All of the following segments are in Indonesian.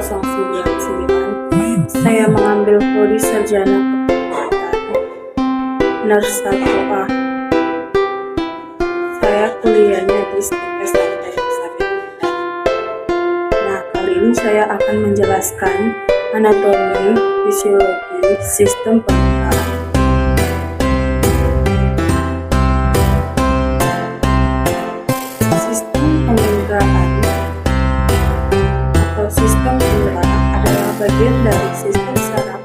099. Saya mengambil prodi sarjana keperawatan Nurse 1A. Saya kuliahnya di STIPes Lantai Sari. Nah, kali ini saya akan menjelaskan anatomi, fisiologi, sistem pengeluaran. Sistem pengeluaran atau sistem pengeluaran adalah bagian dari sistem saraf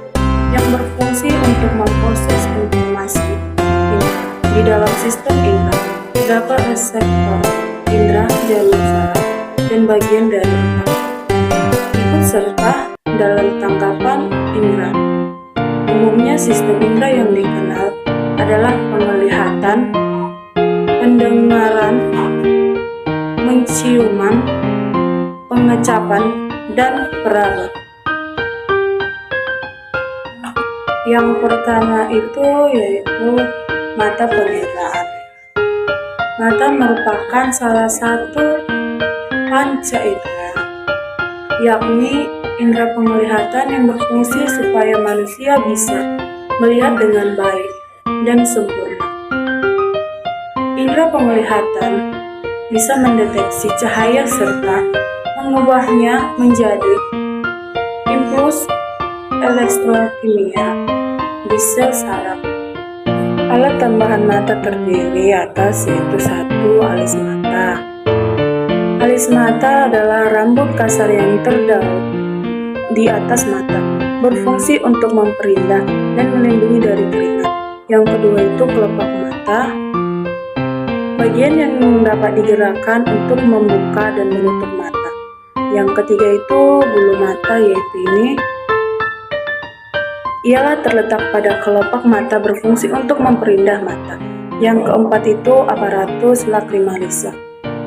yang berfungsi untuk memproses informasi indera. Di dalam sistem indera terdapat reseptor indera, jalur saraf, dan bagian dari otak ikut serta dalam tangkapan indera. Umumnya sistem indera yang dikenal adalah penglihatan, pendengaran, penciuman, pengecapan, dan peraba. Yang pertama itu yaitu mata penglihatan. Mata merupakan salah satu panca indera, yakni indera penglihatan yang berfungsi supaya manusia bisa melihat dengan baik dan sempurna. Indera penglihatan bisa mendeteksi cahaya serta mengubahnya menjadi impuls elektrokimia di sel saraf. Alat tambahan mata terdiri atas yaitu 1. Alis mata. Alis mata adalah rambut kasar yang terdaun di atas mata, berfungsi untuk memperindah dan melindungi dari keringat. Yang kedua itu kelopak mata, bagian yang dapat digerakkan untuk membuka dan menutup mata. Yang ketiga itu bulu mata, yaitu ini ialah terletak pada kelopak mata, berfungsi untuk memperindah mata. Yang keempat itu aparatus lacrimalis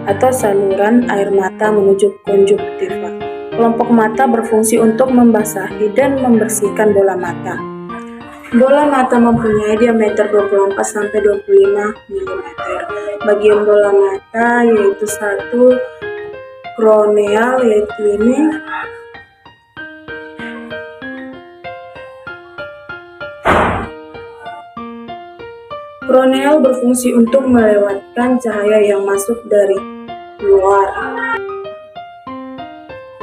atau saluran air mata menuju konjuktiva. Kelompok mata berfungsi untuk membasahi dan membersihkan bola mata. Bola mata mempunyai diameter 24-25 mm. Bagian bola mata yaitu 1. Kroneal, yaitu ini kroneal berfungsi untuk melewatkan cahaya yang masuk dari luar.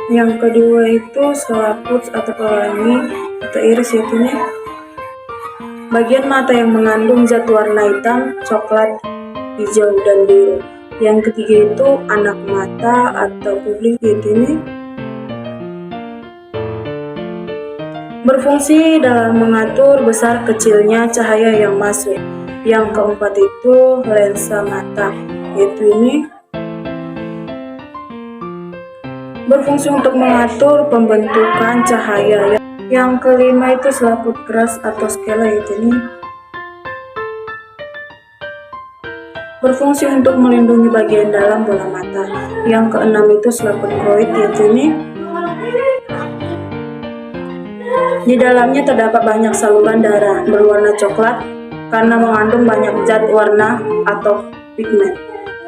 Yang kedua itu selaput atau pelangi atau iris, yaitu ini bagian mata yang mengandung zat warna hitam, coklat, hijau, dan biru. Yang ketiga itu anak mata atau publik, yaitu ini berfungsi dalam mengatur besar kecilnya cahaya yang masuk. Yang keempat itu lensa mata, yaitu ini berfungsi untuk mengatur pembentukan cahaya. Yang kelima itu selaput keras atau skela, yaitu ini berfungsi untuk melindungi bagian dalam bola mata. Yang keenam itu selaput kroid, yaitu ini di dalamnya terdapat banyak saluran darah berwarna coklat karena mengandung banyak zat warna atau pigmen.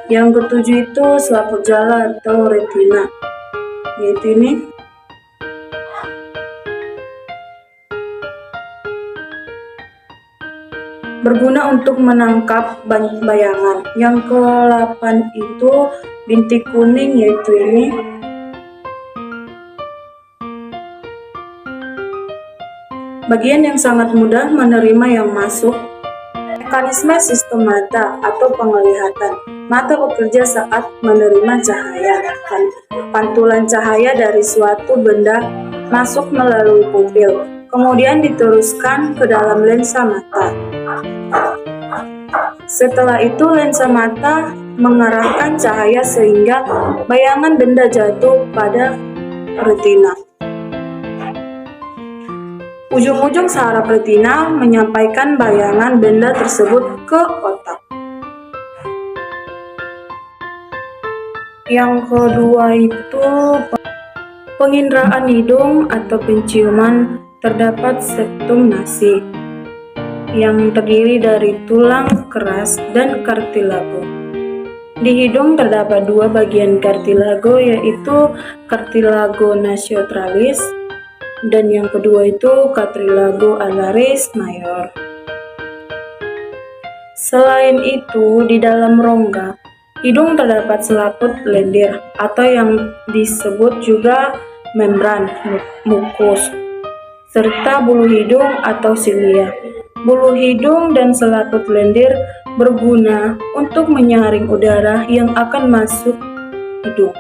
Yang ketujuh itu selaput jala atau retina, yaitu ini berguna untuk menangkap bayangan. Yang ke-8 itu bintik kuning, yaitu ini bagian yang sangat mudah menerima yang masuk. Mekanisme sistem mata atau penglihatan. Mata bekerja saat menerima cahaya. Pantulan cahaya dari suatu benda masuk melalui pupil, kemudian diteruskan ke dalam lensa mata. Setelah itu lensa mata mengarahkan cahaya sehingga bayangan benda jatuh pada retina. Ujung-ujung saraf retina menyampaikan bayangan benda tersebut ke otak. Yang kedua itu penginderaan hidung atau penciuman. Terdapat septum nasi yang terdiri dari tulang keras dan kartilago. Di hidung terdapat dua bagian kartilago, yaitu cartilago nasolaris dan yang kedua itu cartilago alaris mayor. Selain itu, di dalam rongga hidung terdapat selaput lendir atau yang disebut juga membran mukus, serta bulu hidung atau silia. Bulu hidung dan selaput lendir berguna untuk menyaring udara yang akan masuk hidung,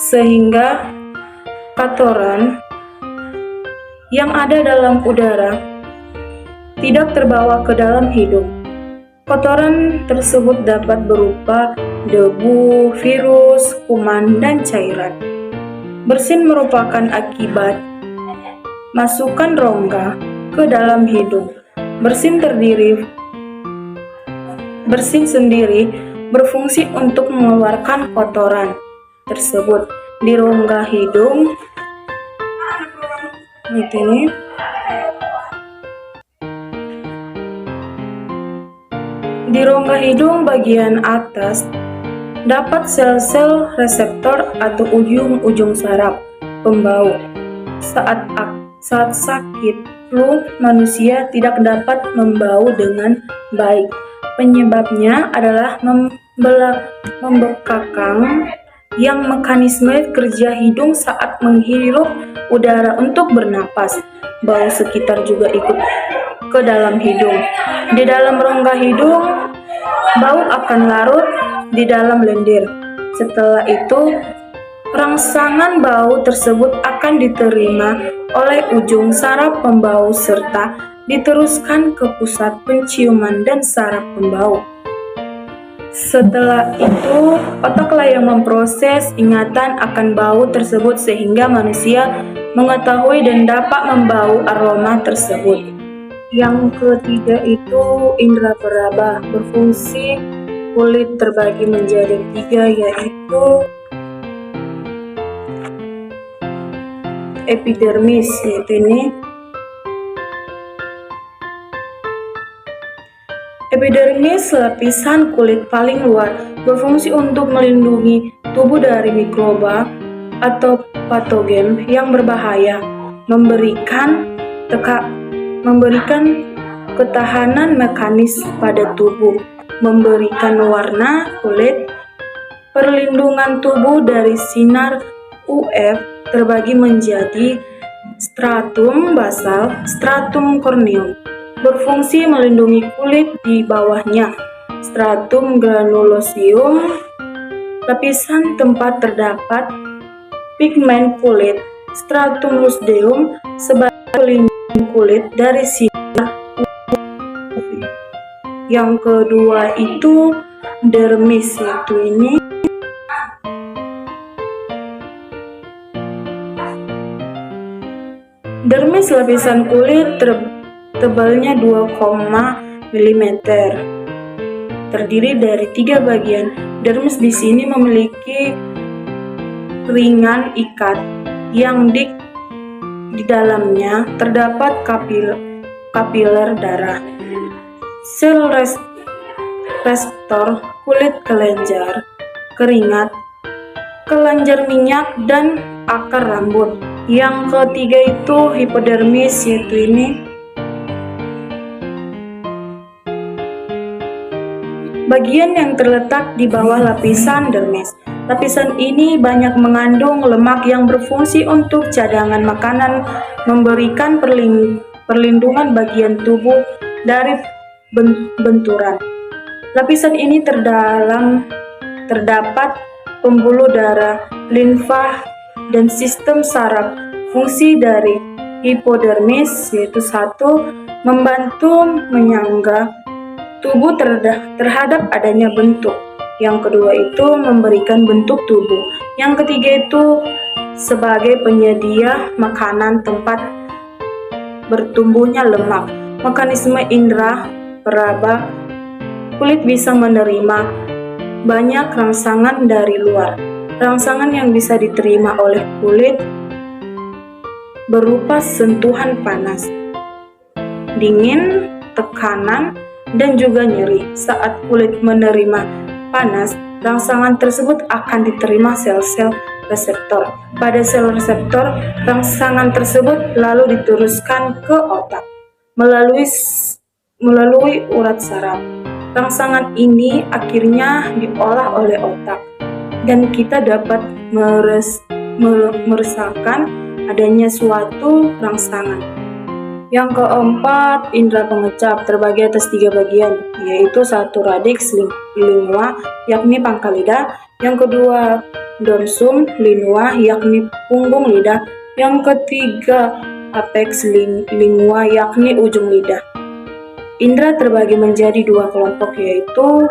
sehingga kotoran yang ada dalam udara tidak terbawa ke dalam hidung. Kotoran tersebut dapat berupa debu, virus, kuman, dan cairan. Bersin merupakan akibat masukan rongga ke dalam hidung. Bersin sendiri berfungsi untuk mengeluarkan kotoran tersebut di rongga hidung. Di rongga hidung bagian atas dapat sel-sel reseptor atau ujung-ujung saraf pembau. Saat sakit flu, manusia tidak dapat membau dengan baik. Penyebabnya adalah membengkakang yang mekanisme kerja hidung saat menghirup udara untuk bernapas. Bau sekitar juga ikut ke dalam hidung. Di dalam rongga hidung, bau akan larut di dalam lendir. Setelah itu, rangsangan bau tersebut akan diterima oleh ujung saraf pembau serta diteruskan ke pusat penciuman dan saraf pembau. Setelah itu, otaklah yang memproses ingatan akan bau tersebut sehingga manusia mengetahui dan dapat membau aroma tersebut. Yang ketiga itu indera peraba. Berfungsi kulit terbagi menjadi tiga, yaitu epidermis, yaitu ini. Epidermis, lapisan kulit paling luar, berfungsi untuk melindungi tubuh dari mikroba atau patogen yang berbahaya, memberikan ketahanan mekanis pada tubuh, memberikan warna kulit, perlindungan tubuh dari sinar UV, terbagi menjadi stratum basal, stratum corneum, berfungsi melindungi kulit di bawahnya, stratum granulosium, lapisan tempat terdapat pigmen kulit, stratum lucideum, sebagai pelindung kulit dari sinar UV. Yang kedua itu dermis, yaitu ini. Dermis, lapisan kulit tebalnya 2, mm, terdiri dari 3 bagian. Dermis di sini memiliki ringan ikat yang di dalamnya terdapat kapiler darah, sel reseptor kulit kelenjar, keringat, kelenjar minyak, dan akar rambut. Yang ketiga itu hipodermis, yaitu ini. Bagian yang terletak di bawah lapisan dermis. Lapisan ini banyak mengandung lemak yang berfungsi untuk cadangan makanan, memberikan perlindungan bagian tubuh dari benturan. Lapisan ini terdapat pembuluh darah, limfa, dan sistem saraf. Fungsi dari hipodermis yaitu 1. Membantu menyangga tubuh terhadap adanya bentuk. Yang kedua itu memberikan bentuk tubuh. Yang ketiga itu sebagai penyedia makanan tempat bertumbuhnya lemak. Mekanisme indera peraba, kulit bisa menerima banyak rangsangan dari luar. Rangsangan yang bisa diterima oleh kulit berupa sentuhan panas, dingin, tekanan, dan juga nyeri. Saat kulit menerima panas, Rangsangan tersebut akan diterima sel-sel reseptor. Pada sel reseptor, rangsangan tersebut lalu diteruskan ke otak melalui urat saraf. Rangsangan ini akhirnya diolah oleh otak dan kita dapat merasakan adanya suatu rangsangan. Yang keempat, indera pengecap terbagi atas 3 bagian, yaitu 1 radix lingua, yakni pangkal lidah. Yang kedua, dorsum lingua, yakni punggung lidah. Yang ketiga, apex lingua, yakni ujung lidah. Indera terbagi menjadi 2 kelompok, yaitu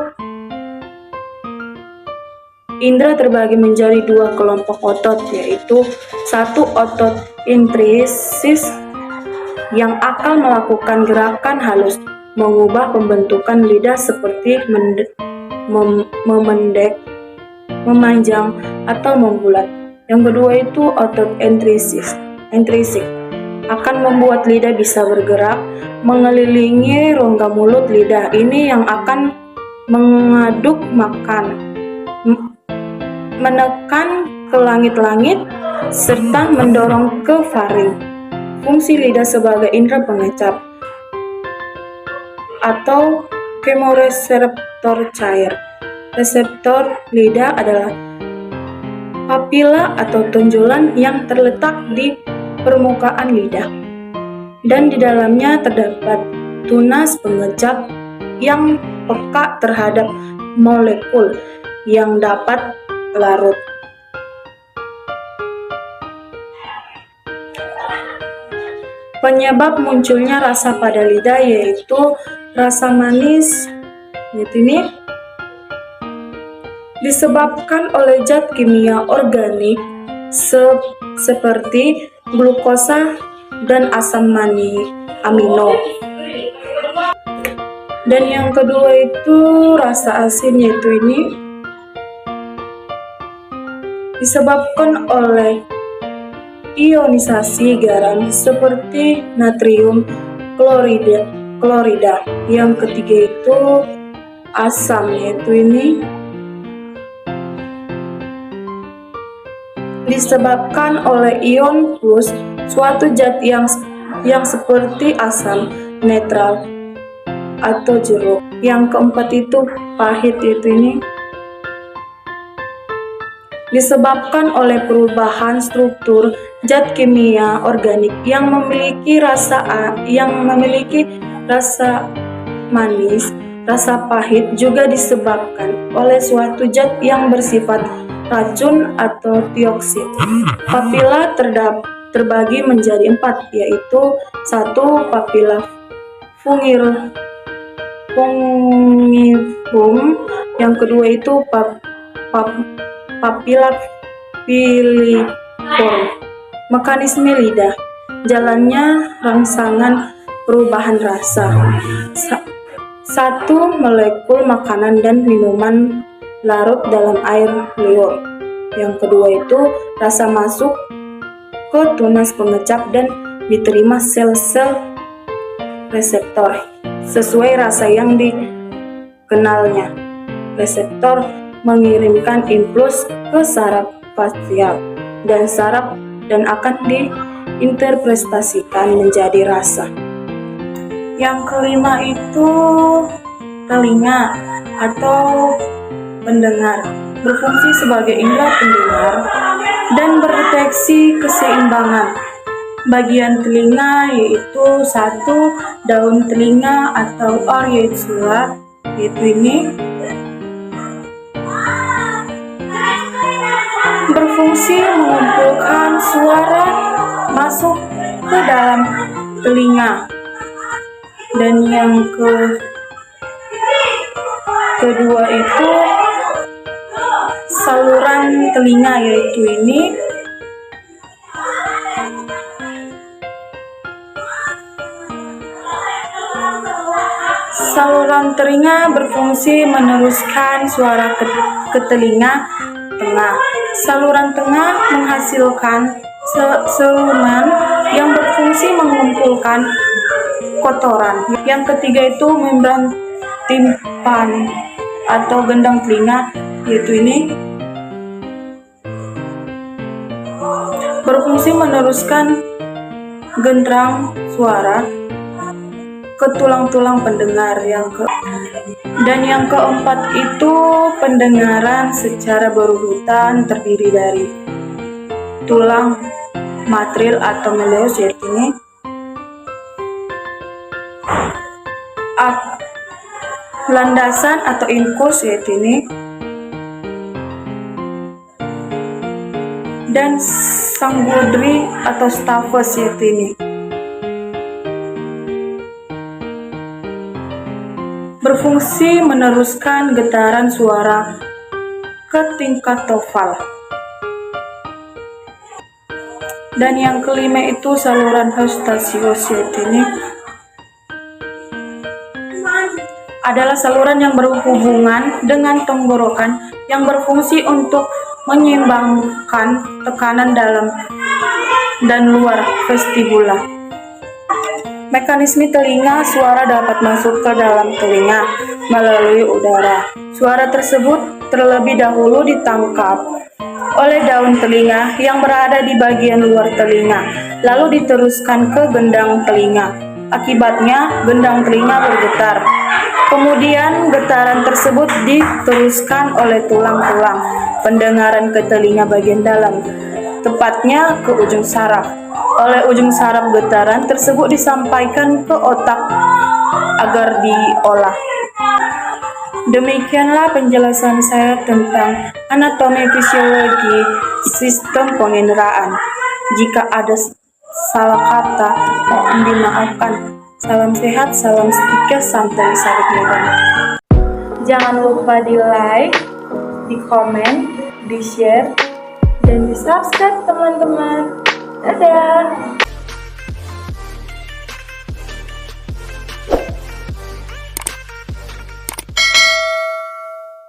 indera terbagi menjadi 2 kelompok otot, yaitu 1 otot intrisis yang akan melakukan gerakan halus, mengubah pembentukan lidah seperti memendek, memanjang, atau membulat. Yang kedua itu otot intrisik, akan membuat lidah bisa bergerak, mengelilingi rongga mulut lidah. Ini yang akan mengaduk makan, menekan ke langit-langit, serta mendorong ke faring. Fungsi lidah sebagai indera pengecap atau kemoreseptor cair. Reseptor lidah adalah papila atau tonjolan yang terletak di permukaan lidah, dan di dalamnya terdapat tunas pengecap yang peka terhadap molekul yang dapat larut. Penyebab munculnya rasa pada lidah yaitu rasa manis, ini disebabkan oleh zat kimia organik seperti glukosa dan asam amino. Dan yang kedua itu rasa asin, yaitu ini disebabkan oleh ionisasi garam seperti natrium klorida. Yang ketiga itu asam, yaitu ini disebabkan oleh ion plus suatu zat yang seperti asam netral atau jeruk. Yang keempat itu pahit, yaitu ini disebabkan oleh perubahan struktur zat kimia organik yang memiliki rasa manis. Rasa pahit juga disebabkan oleh suatu zat yang bersifat racun atau toksik. Papila terbagi menjadi 4, yaitu 1 papila fungiform, yang kedua itu papila filiform. Mekanisme lidah, jalannya rangsangan perubahan rasa. 1 molekul makanan dan minuman larut dalam air liur. Yang kedua itu rasa masuk ke tunas pengecap dan diterima sel-sel reseptor sesuai rasa yang dikenalnya. Reseptor mengirimkan impuls ke saraf fasial dan akan diinterpretasikan menjadi rasa. Yang kelima itu telinga atau pendengar, berfungsi sebagai indera pendengar dan berdeteksi keseimbangan. Bagian telinga yaitu 1 daun telinga atau orbicula, yaitu ini berfungsi mengumpulkan suara masuk ke dalam telinga. Dan yang kedua itu saluran telinga, yaitu ini saluran telinga berfungsi meneruskan suara ke telinga tengah. Saluran tengah menghasilkan seluman yang berfungsi mengumpulkan kotoran. Yang ketiga itu membran timpan atau gendang telinga yaitu ini berfungsi meneruskan genderang suara ke tulang-tulang pendengar. Dan yang keempat itu pendengaran secara berurutan terdiri dari tulang matril atau meleus, yaitu ini landasan atau inkus, yaitu ini, dan sanggudri atau stafus, yaitu ini. Berfungsi meneruskan getaran suara ke tingkat tofal. Dan yang kelima itu saluran Eustachius, yaitu ini adalah saluran yang berhubungan dengan tenggorokan yang berfungsi untuk menyeimbangkan tekanan dalam dan luar vestibula. Mekanisme telinga, suara dapat masuk ke dalam telinga melalui udara. Suara tersebut terlebih dahulu ditangkap oleh daun telinga yang berada di bagian luar telinga, lalu diteruskan ke gendang telinga. Akibatnya, gendang telinga bergetar. Kemudian, getaran tersebut diteruskan oleh tulang-tulang pendengaran ke telinga bagian dalam, tepatnya ke ujung saraf. Oleh ujung saraf, getaran tersebut disampaikan ke otak agar diolah. Demikianlah penjelasan saya tentang anatomi fisiologi sistem penginderaan. Jika ada salah kata, mohon dimaafkan. Salam sehat, salam setia, santai sahabat Medan. Jangan lupa di like, di komen, di share, dan di subscribe teman-teman. Dadah!